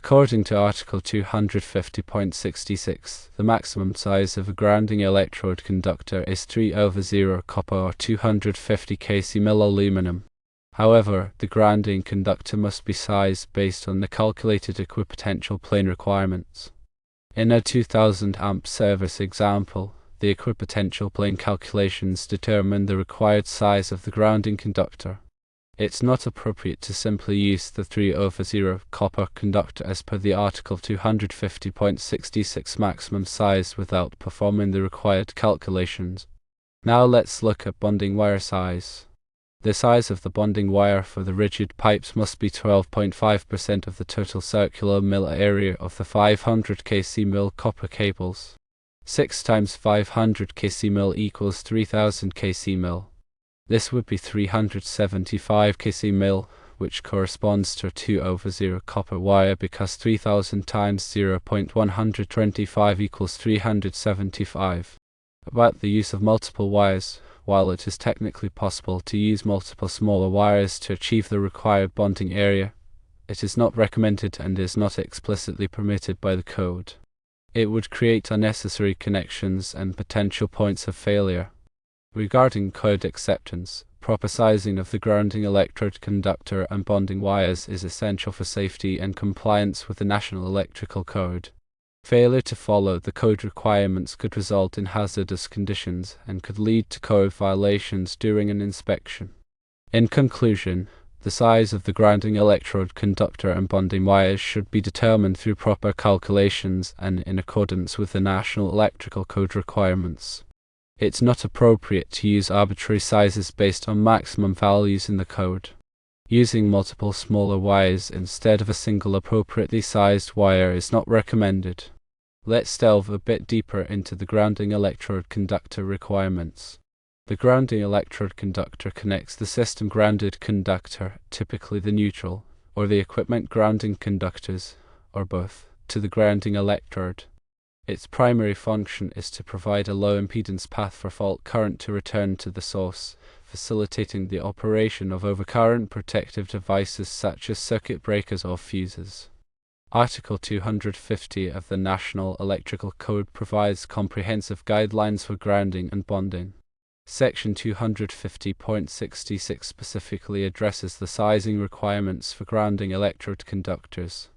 According to Article 250.66, the maximum size of a grounding electrode conductor is 3/0 copper or 250 kcmil aluminum. However, the grounding conductor must be sized based on the calculated equipotential plane requirements. In a 2000 amp service example, the equipotential plane calculations determine the required size of the grounding conductor. It's not appropriate to simply use the 3/0 copper conductor as per the Article 250.66 maximum size without performing the required calculations. Now let's look at bonding wire size. The size of the bonding wire for the rigid pipes must be 12.5% of the total circular mil area of the 500 kcmil copper cables. 6 times 500 kcmil equals 3000 kcmil. This would be 375 kcmil, which corresponds to a 2/0 copper wire because 3000 times 0.125 equals 375. About the use of multiple wires. While it is technically possible to use multiple smaller wires to achieve the required bonding area, it is not recommended and is not explicitly permitted by the code. It would create unnecessary connections and potential points of failure. Regarding code acceptance, proper sizing of the grounding electrode conductor and bonding wires is essential for safety and compliance with the National Electrical Code. Failure to follow the code requirements could result in hazardous conditions and could lead to code violations during an inspection. In conclusion, the size of the grounding electrode conductor and bonding wires should be determined through proper calculations and in accordance with the National Electrical Code requirements. It's not appropriate to use arbitrary sizes based on maximum values in the code. Using multiple smaller wires instead of a single appropriately sized wire is not recommended. Let's delve a bit deeper into the grounding electrode conductor requirements. The grounding electrode conductor connects the system grounded conductor, typically the neutral, or the equipment grounding conductors, or both, to the grounding electrode. Its primary function is to provide a low impedance path for fault current to return to the source, facilitating the operation of overcurrent protective devices such as circuit breakers or fuses. Article 250 of the National Electrical Code provides comprehensive guidelines for grounding and bonding. Section 250.66 specifically addresses the sizing requirements for grounding electrode conductors.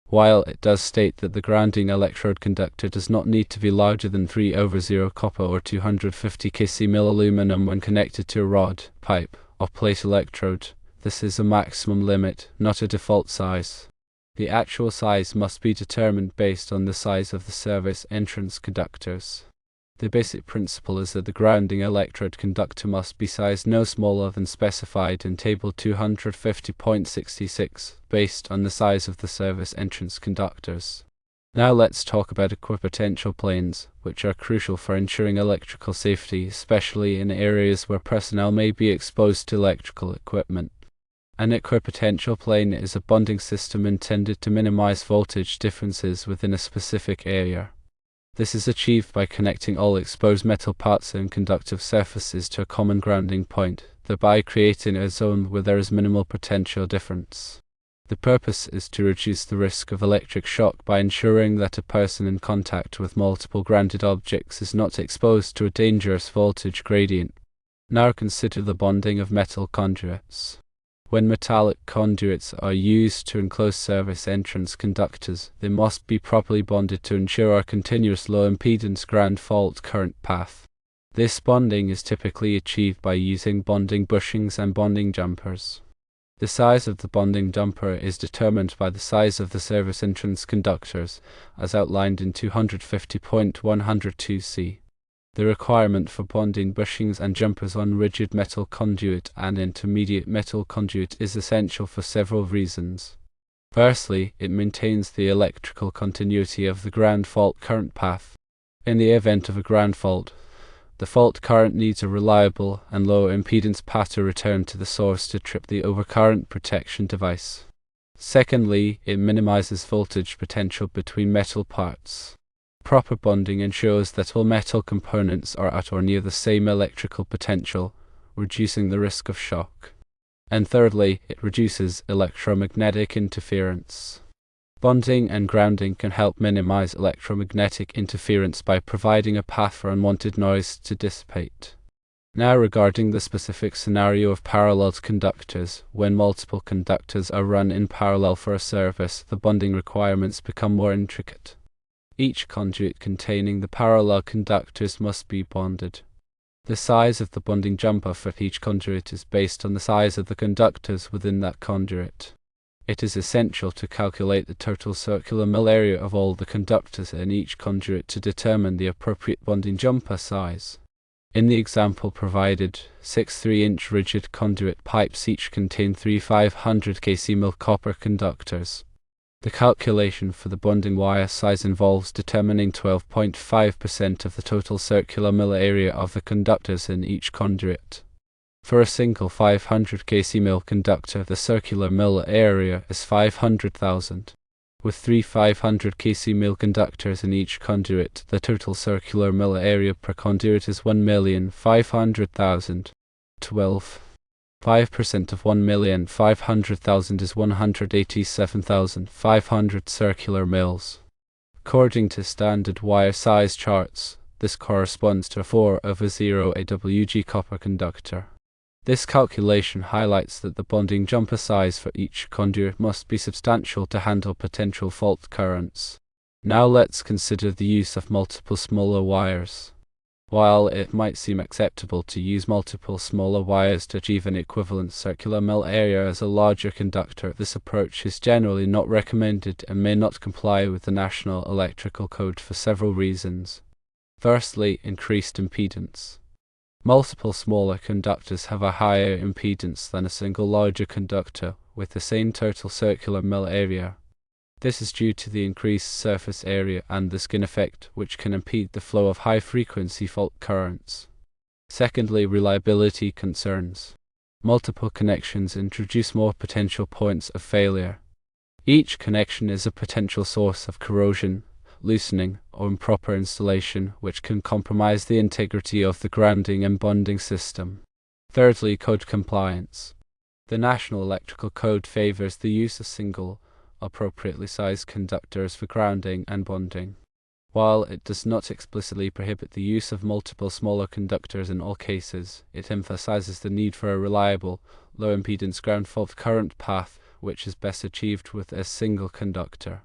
While it does state that the grounding electrode conductor does not need to be larger than 3/0 copper or 250 kcmil aluminum when connected to a rod, pipe, or plate electrode, this is a maximum limit, not a default size. The actual size must be determined based on the size of the service entrance conductors. The basic principle is that the grounding electrode conductor must be sized no smaller than specified in Table 250.66, based on the size of the service entrance conductors. Now let's talk about equipotential planes, which are crucial for ensuring electrical safety, especially in areas where personnel may be exposed to electrical equipment. An equipotential plane is a bonding system intended to minimize voltage differences within a specific area. This is achieved by connecting all exposed metal parts and conductive surfaces to a common grounding point, thereby creating a zone where there is minimal potential difference. The purpose is to reduce the risk of electric shock by ensuring that a person in contact with multiple grounded objects is not exposed to a dangerous voltage gradient. Now consider the bonding of metal conduits. When metallic conduits are used to enclose service entrance conductors, they must be properly bonded to ensure a continuous low impedance ground fault current path. This bonding is typically achieved by using bonding bushings and bonding jumpers. The size of the bonding jumper is determined by the size of the service entrance conductors, as outlined in 250.102c. The requirement for bonding bushings and jumpers on rigid metal conduit and intermediate metal conduit is essential for several reasons. Firstly, it maintains the electrical continuity of the ground fault current path. In the event of a ground fault, the fault current needs a reliable and low impedance path to return to the source to trip the overcurrent protection device. Secondly, it minimizes voltage potential between metal parts. Proper bonding ensures that all metal components are at or near the same electrical potential, reducing the risk of shock. And thirdly, it reduces electromagnetic interference. Bonding and grounding can help minimize electromagnetic interference by providing a path for unwanted noise to dissipate. Now regarding the specific scenario of parallel conductors, when multiple conductors are run in parallel for a service, the bonding requirements become more intricate. Each conduit containing the parallel conductors must be bonded. The size of the bonding jumper for each conduit is based on the size of the conductors within that conduit. It is essential to calculate the total circular mil area of all the conductors in each conduit to determine the appropriate bonding jumper size. In the example provided, 6 3-inch rigid conduit pipes each contain 3 500 kc mil copper conductors. The calculation for the bonding wire size involves determining 12.5% of the total circular mil area of the conductors in each conduit. For a single 500 kc mil conductor, the circular mil area is 500,000. With 3 500 kc mil conductors in each conduit, the total circular mil area per conduit is 1,500,000. 5% of 1,500,000 is 187,500 circular mils. According to standard wire size charts, this corresponds to a 4/0 AWG copper conductor. This calculation highlights that the bonding jumper size for each conduit must be substantial to handle potential fault currents. Now let's consider the use of multiple smaller wires. While it might seem acceptable to use multiple smaller wires to achieve an equivalent circular mil area as a larger conductor, this approach is generally not recommended and may not comply with the National Electrical Code for several reasons. Firstly, increased impedance. Multiple smaller conductors have a higher impedance than a single larger conductor with the same total circular mil area. This is due to the increased surface area and the skin effect, which can impede the flow of high-frequency fault currents. Secondly, reliability concerns. Multiple connections introduce more potential points of failure. Each connection is a potential source of corrosion, loosening, or improper installation, which can compromise the integrity of the grounding and bonding system. Thirdly, code compliance. The National Electrical Code favors the use of single, appropriately sized conductors for grounding and bonding. While it does not explicitly prohibit the use of multiple smaller conductors in all cases, it emphasizes the need for a reliable, low-impedance ground fault current path, which is best achieved with a single conductor.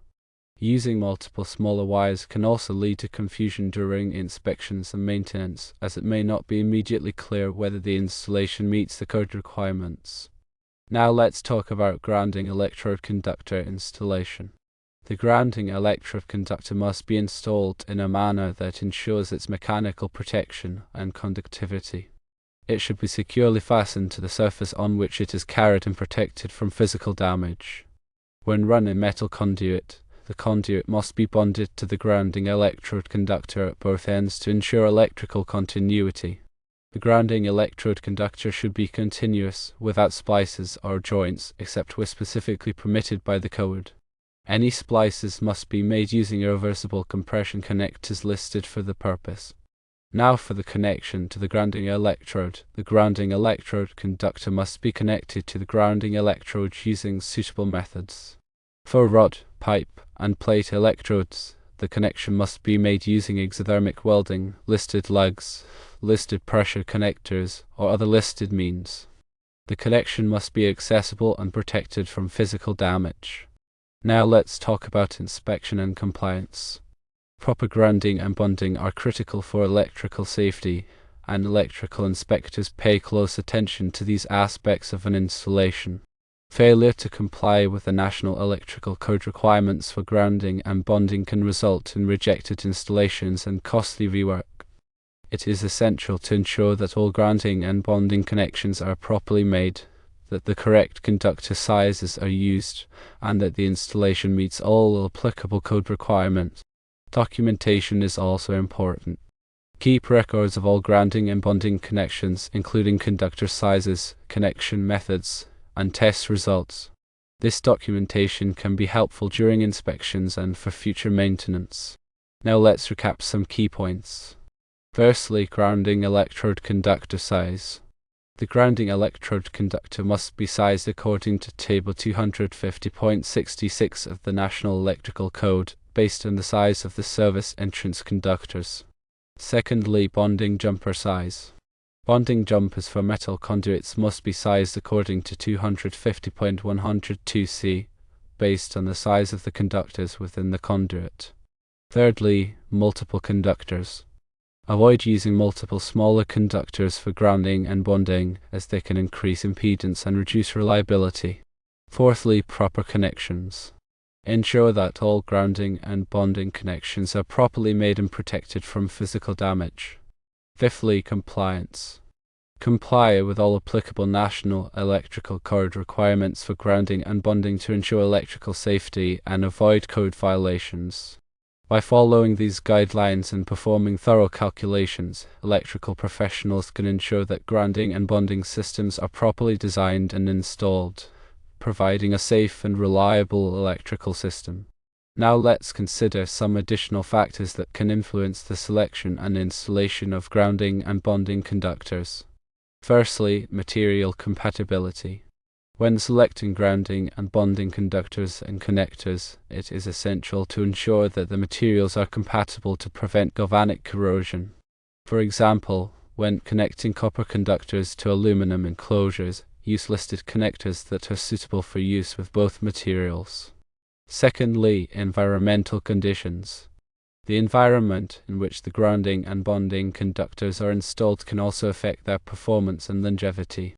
Using multiple smaller wires can also lead to confusion during inspections and maintenance, as it may not be immediately clear whether the installation meets the code requirements. Now let's talk about grounding electrode conductor installation. The grounding electrode conductor must be installed in a manner that ensures its mechanical protection and conductivity. It should be securely fastened to the surface on which it is carried and protected from physical damage. When run in metal conduit, the conduit must be bonded to the grounding electrode conductor at both ends to ensure electrical continuity. The grounding electrode conductor should be continuous, without splices or joints, except where specifically permitted by the code. Any splices must be made using reversible compression connectors listed for the purpose. Now for the connection to the grounding electrode. The grounding electrode conductor must be connected to the grounding electrode using suitable methods. For rod, pipe, and plate electrodes, the connection must be made using exothermic welding, listed lugs, listed pressure connectors, or other listed means. The connection must be accessible and protected from physical damage. Now let's talk about inspection and compliance. Proper grounding and bonding are critical for electrical safety, and electrical inspectors pay close attention to these aspects of an installation. Failure to comply with the National Electrical Code requirements for grounding and bonding can result in rejected installations and costly rework. It is essential to ensure that all grounding and bonding connections are properly made, that the correct conductor sizes are used, and that the installation meets all applicable code requirements. Documentation is also important. Keep records of all grounding and bonding connections, including conductor sizes, connection methods, and test results. This documentation can be helpful during inspections and for future maintenance. Now let's recap some key points. Firstly, grounding electrode conductor size. The grounding electrode conductor must be sized according to Table 250.66 of the National Electrical Code, based on the size of the service entrance conductors. Secondly, bonding jumper size. Bonding jumpers for metal conduits must be sized according to 250.102c, based on the size of the conductors within the conduit. Thirdly, multiple conductors. Avoid using multiple smaller conductors for grounding and bonding, as they can increase impedance and reduce reliability. Fourthly, proper connections. Ensure that all grounding and bonding connections are properly made and protected from physical damage. Fifthly, compliance. Comply with all applicable National Electrical Code requirements for grounding and bonding to ensure electrical safety and avoid code violations. By following these guidelines and performing thorough calculations, electrical professionals can ensure that grounding and bonding systems are properly designed and installed, providing a safe and reliable electrical system. Now let's consider some additional factors that can influence the selection and installation of grounding and bonding conductors. Firstly, material compatibility. When selecting grounding and bonding conductors and connectors, it is essential to ensure that the materials are compatible to prevent galvanic corrosion. For example, when connecting copper conductors to aluminum enclosures, use listed connectors that are suitable for use with both materials. Secondly, environmental conditions. The environment in which the grounding and bonding conductors are installed can also affect their performance and longevity.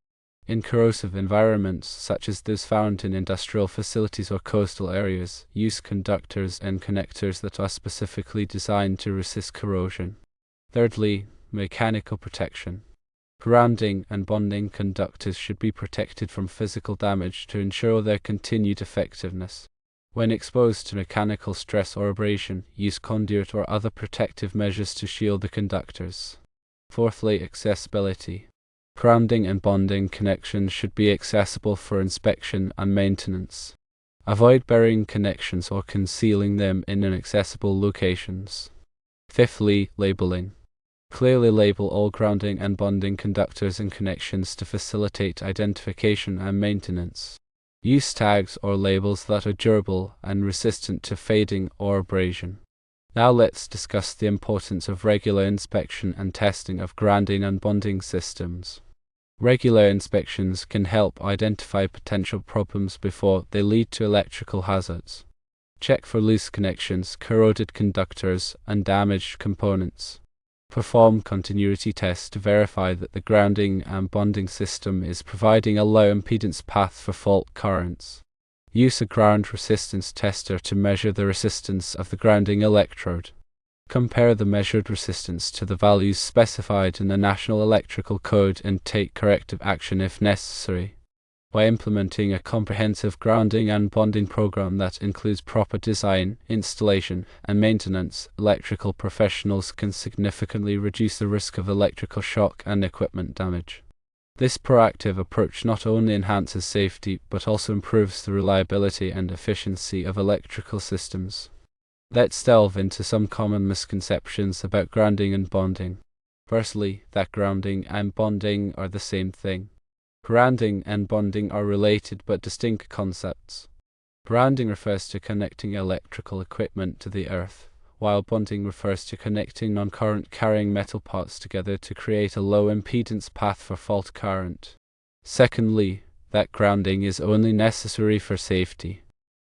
In corrosive environments, such as those found in industrial facilities or coastal areas, use conductors and connectors that are specifically designed to resist corrosion. Thirdly, mechanical protection. Grounding and bonding conductors should be protected from physical damage to ensure their continued effectiveness. When exposed to mechanical stress or abrasion, use conduit or other protective measures to shield the conductors. Fourthly, accessibility. Grounding and bonding connections should be accessible for inspection and maintenance. Avoid burying connections or concealing them in inaccessible locations. Fifthly, labeling. Clearly label all grounding and bonding conductors and connections to facilitate identification and maintenance. Use tags or labels that are durable and resistant to fading or abrasion. Now let's discuss the importance of regular inspection and testing of grounding and bonding systems. Regular inspections can help identify potential problems before they lead to electrical hazards. Check for loose connections, corroded conductors, and damaged components. Perform continuity tests to verify that the grounding and bonding system is providing a low impedance path for fault currents. Use a ground resistance tester to measure the resistance of the grounding electrode. Compare the measured resistance to the values specified in the National Electrical Code and take corrective action if necessary. By implementing a comprehensive grounding and bonding program that includes proper design, installation, and maintenance, electrical professionals can significantly reduce the risk of electrical shock and equipment damage. This proactive approach not only enhances safety but also improves the reliability and efficiency of electrical systems. Let's delve into some common misconceptions about grounding and bonding. Firstly, that grounding and bonding are the same thing. Grounding and bonding are related but distinct concepts. Grounding refers to connecting electrical equipment to the earth, while bonding refers to connecting non-current carrying metal parts together to create a low impedance path for fault current. Secondly, that grounding is only necessary for safety.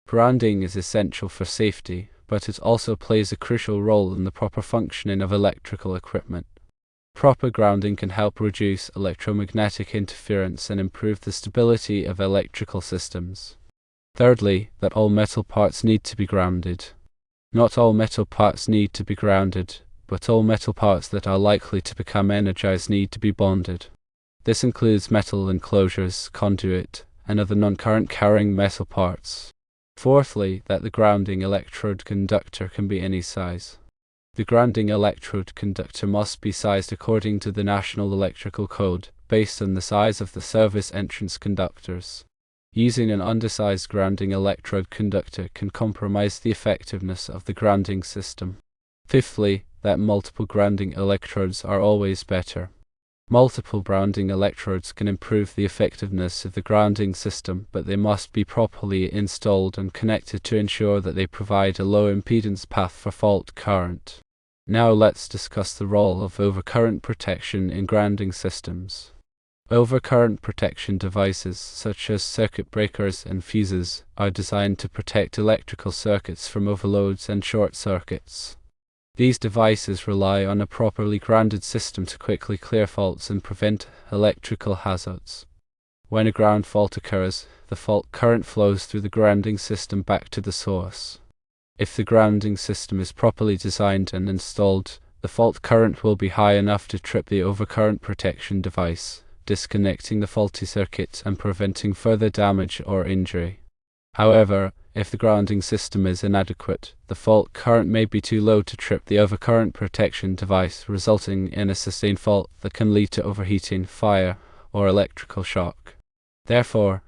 Grounding is essential for safety, but it also plays a crucial role in the proper functioning of electrical equipment. Proper grounding can help reduce electromagnetic interference and improve the stability of electrical systems. Thirdly, that all metal parts need to be grounded. Not all metal parts need to be grounded, but all metal parts that are likely to become energized need to be bonded. This includes metal enclosures, conduit, and other non-current carrying metal parts. Fourthly, that the grounding electrode conductor can be any size. The grounding electrode conductor must be sized according to the National Electrical Code, based on the size of the service entrance conductors. Using an undersized grounding electrode conductor can compromise the effectiveness of the grounding system. Fifthly, that multiple grounding electrodes are always better. Multiple grounding electrodes can improve the effectiveness of the grounding system, but they must be properly installed and connected to ensure that they provide a low impedance path for fault current. Now let's discuss the role of overcurrent protection in grounding systems. Overcurrent protection devices, such as circuit breakers and fuses, are designed to protect electrical circuits from overloads and short circuits. These devices rely on a properly grounded system to quickly clear faults and prevent electrical hazards. When a ground fault occurs, the fault current flows through the grounding system back to the source. If the grounding system is properly designed and installed, the fault current will be high enough to trip the overcurrent protection device, disconnecting the faulty circuit and preventing further damage or injury. However, if the grounding system is inadequate, the fault current may be too low to trip the overcurrent protection device, resulting in a sustained fault that can lead to overheating, fire, or electrical shock. Therefore,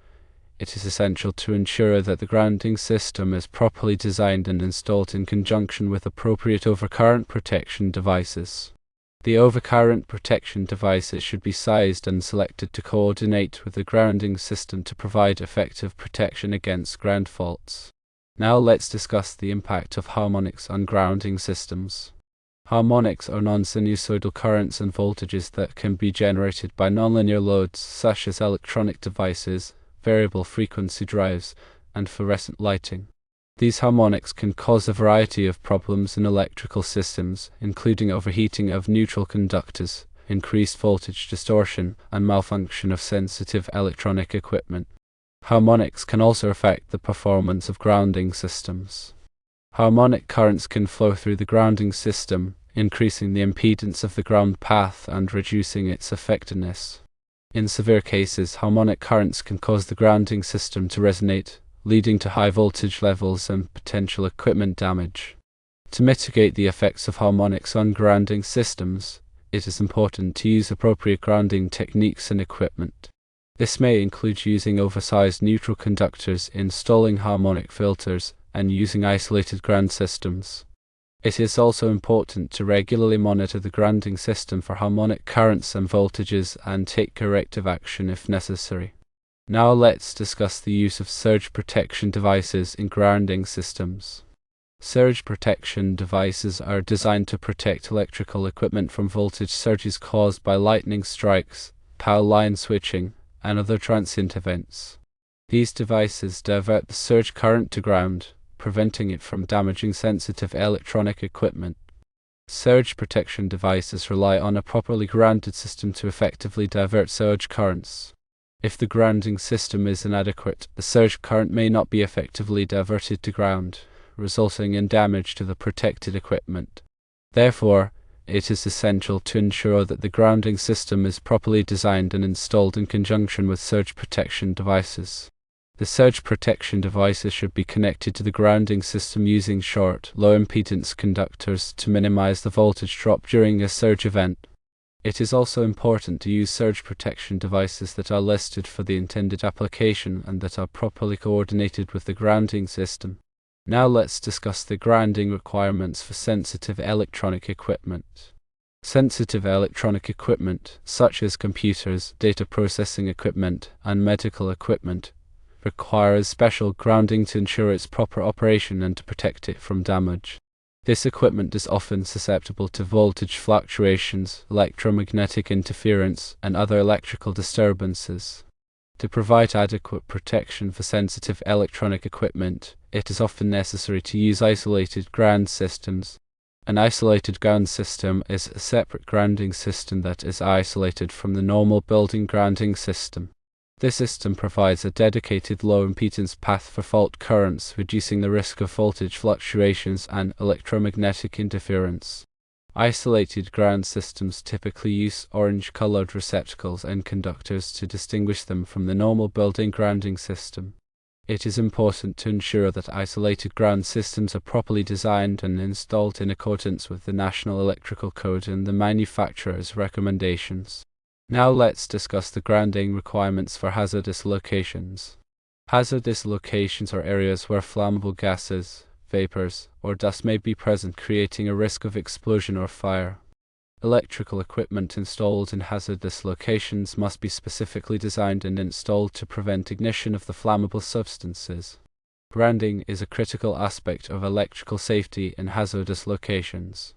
it is essential to ensure that the grounding system is properly designed and installed in conjunction with appropriate overcurrent protection devices. The overcurrent protection devices should be sized and selected to coordinate with the grounding system to provide effective protection against ground faults. Now let's discuss the impact of harmonics on grounding systems. Harmonics are non-sinusoidal currents and voltages that can be generated by nonlinear loads such as electronic devices, variable frequency drives, and fluorescent lighting. These harmonics can cause a variety of problems in electrical systems, including overheating of neutral conductors, increased voltage distortion, and malfunction of sensitive electronic equipment. Harmonics can also affect the performance of grounding systems. Harmonic currents can flow through the grounding system, increasing the impedance of the ground path and reducing its effectiveness. In severe cases, harmonic currents can cause the grounding system to resonate, leading to high voltage levels and potential equipment damage. To mitigate the effects of harmonics on grounding systems, it is important to use appropriate grounding techniques and equipment. This may include using oversized neutral conductors, installing harmonic filters, and using isolated ground systems. It is also important to regularly monitor the grounding system for harmonic currents and voltages and take corrective action if necessary. Now let's discuss the use of surge protection devices in grounding systems. Surge protection devices are designed to protect electrical equipment from voltage surges caused by lightning strikes, power line switching, and other transient events. These devices divert the surge current to ground, preventing it from damaging sensitive electronic equipment. Surge protection devices rely on a properly grounded system to effectively divert surge currents. If the grounding system is inadequate, the surge current may not be effectively diverted to ground, resulting in damage to the protected equipment. Therefore, it is essential to ensure that the grounding system is properly designed and installed in conjunction with surge protection devices. The surge protection devices should be connected to the grounding system using short, low-impedance conductors to minimize the voltage drop during a surge event. It is also important to use surge protection devices that are listed for the intended application and that are properly coordinated with the grounding system. Now let's discuss the grounding requirements for sensitive electronic equipment. Sensitive electronic equipment, such as computers, data processing equipment, and medical equipment, requires special grounding to ensure its proper operation and to protect it from damage. This equipment is often susceptible to voltage fluctuations, electromagnetic interference, and other electrical disturbances. To provide adequate protection for sensitive electronic equipment, it is often necessary to use isolated ground systems. An isolated ground system is a separate grounding system that is isolated from the normal building grounding system. This system provides a dedicated low-impedance path for fault currents, reducing the risk of voltage fluctuations and electromagnetic interference. Isolated ground systems typically use orange-colored receptacles and conductors to distinguish them from the normal building grounding system. It is important to ensure that isolated ground systems are properly designed and installed in accordance with the National Electrical Code and the manufacturer's recommendations. Now let's discuss the grounding requirements for hazardous locations. Hazardous locations are areas where flammable gases, vapors, or dust may be present, creating a risk of explosion or fire. Electrical equipment installed in hazardous locations must be specifically designed and installed to prevent ignition of the flammable substances. Grounding is a critical aspect of electrical safety in hazardous locations.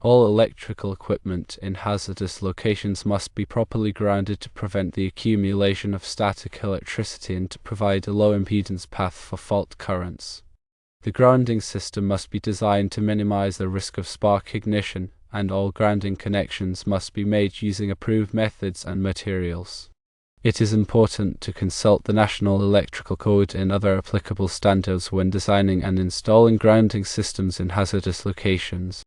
All electrical equipment in hazardous locations must be properly grounded to prevent the accumulation of static electricity and to provide a low impedance path for fault currents. The grounding system must be designed to minimize the risk of spark ignition, and all grounding connections must be made using approved methods and materials. It is important to consult the National Electrical Code and other applicable standards when designing and installing grounding systems in hazardous locations.